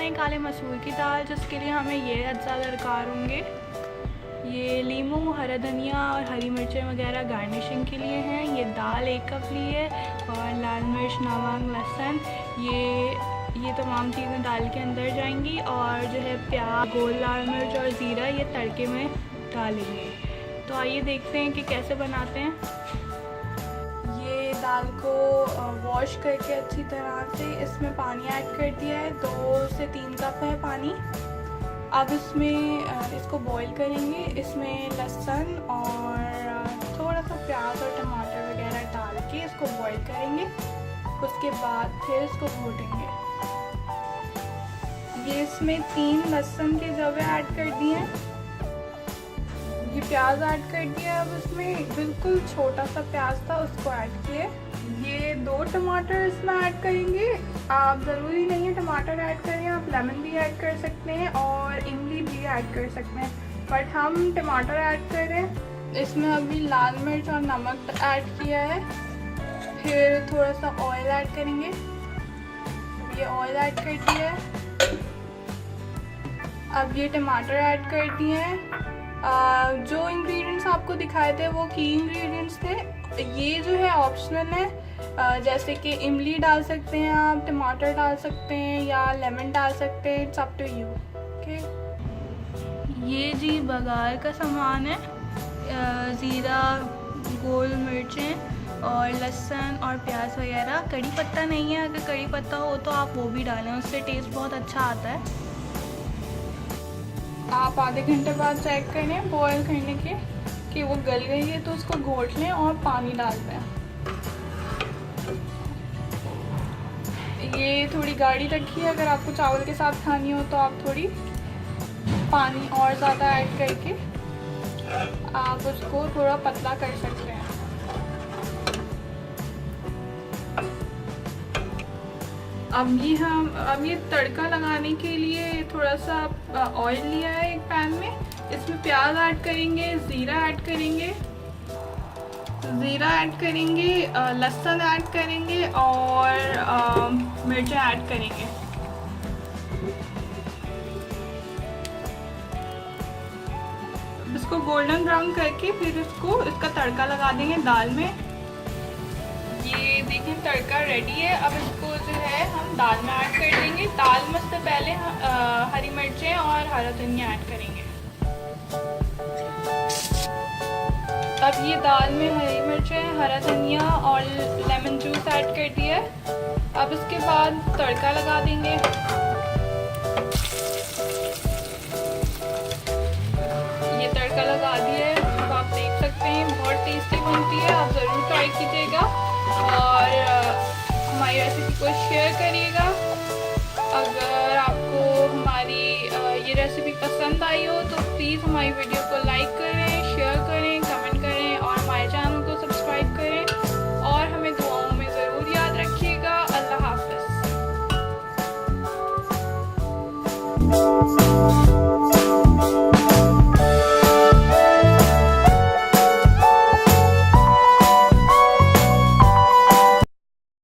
रहे हैं काले मसूर की दाल, जिसके लिए हमें ये अज्जा दरकार होंगे। ये लीमू, हरा धनिया और हरी मिर्चें वगैरह गार्निशिंग के लिए हैं। ये दाल 1 कप ली है और लाल मिर्च, नमक, लहसुन, ये तमाम चीज़ें दाल के अंदर जाएंगी। और जो है प्याज, गोल लाल मिर्च और ज़ीरा ये तड़के में डालेंगे। तो आइए देखते हैं कि कैसे बनाते हैं। ये दाल को वॉश करके अच्छी तरह से इसमें पानी ऐड कर दिया है। 2 से 3 कप है पानी। अब इसमें इसको बॉईल करेंगे। इसमें लहसुन और थोड़ा सा प्याज और टमाटर वगैरह डाल के इसको बॉईल करेंगे। उसके बाद फिर इसको घोटेंगे। ये इसमें 3 लहसुन के जवे ऐड कर दिए हैं। ये प्याज ऐड कर दिया। अब इसमें बिल्कुल छोटा सा प्याज था, उसको ऐड किए। ये 2 टमाटर इसमें ऐड करेंगे। आप ज़रूरी नहीं है टमाटर ऐड करें, आप लेमन भी ऐड कर सकते हैं और इमली भी ऐड कर सकते हैं, बट हम टमाटर ऐड कर रहे हैं। इसमें अभी लाल मिर्च और नमक ऐड किया है। फिर थोड़ा सा ऑयल ऐड करेंगे। ये ऑयल ऐड कर दिया है। अब ये टमाटर ऐड कर दिए हैं। जो इंग्रेडिएंट्स आपको दिखाए थे वो की इंग्रेडिएंट्स थे। ये जो है ऑप्शनल है, जैसे कि इमली डाल सकते हैं आप, टमाटर डाल सकते हैं या लेमन डाल सकते हैं, it's up to you. Okay, ये जी बघार का सामान है। ज़ीरा, गोल मिर्चें और लहसुन और प्याज वगैरह। कड़ी पत्ता नहीं है, अगर कड़ी पत्ता हो तो आप वो भी डालें, उससे टेस्ट बहुत अच्छा आता है। आप आधे घंटे बाद चेक करें बॉईल करने के कि वो गल गई है, तो उसको घोट लें और पानी डाल दें। ये थोड़ी गाढ़ी रखी है, अगर आपको चावल के साथ खानी हो तो आप थोड़ी पानी और ज़्यादा ऐड करके आप उसको थोड़ा पतला कर सकते हैं। अब ये तड़का लगाने के लिए थोड़ा सा ऑयल लिया है एक पैन में। इसमें प्याज ऐड करेंगे, ज़ीरा ऐड करेंगे, लहसुन ऐड करेंगे और मिर्चें ऐड करेंगे। इसको गोल्डन ब्राउन करके फिर इसका तड़का लगा देंगे दाल में। ये देखिए तड़का रेडी है। अब इसको जो है हम दाल में ऐड कर देंगे। दाल में से पहले हरी मिर्चें और हरा धनिया ऐड करेंगे। अब ये दाल में हरी मिर्चें, हरा धनिया और लेमन जूस ऐड कर दिया है। अब इसके बाद तड़का लगा देंगे। ये तड़का लगा दिया है। अब आप देख सकते हैं बहुत टेस्टी बनती है, आप ज़रूर ट्राई कीजिएगा और हमारी रेसिपी को शेयर करिएगा। अगर आपको हमारी ये रेसिपी पसंद आई हो तो प्लीज़ हमारी वीडियो को लाइक करें, शेयर करें, कमेंट करें और हमारे चैनल को सब्सक्राइब करें और हमें दुआओं में ज़रूर याद रखिएगा। अल्लाह हाफ़िज़।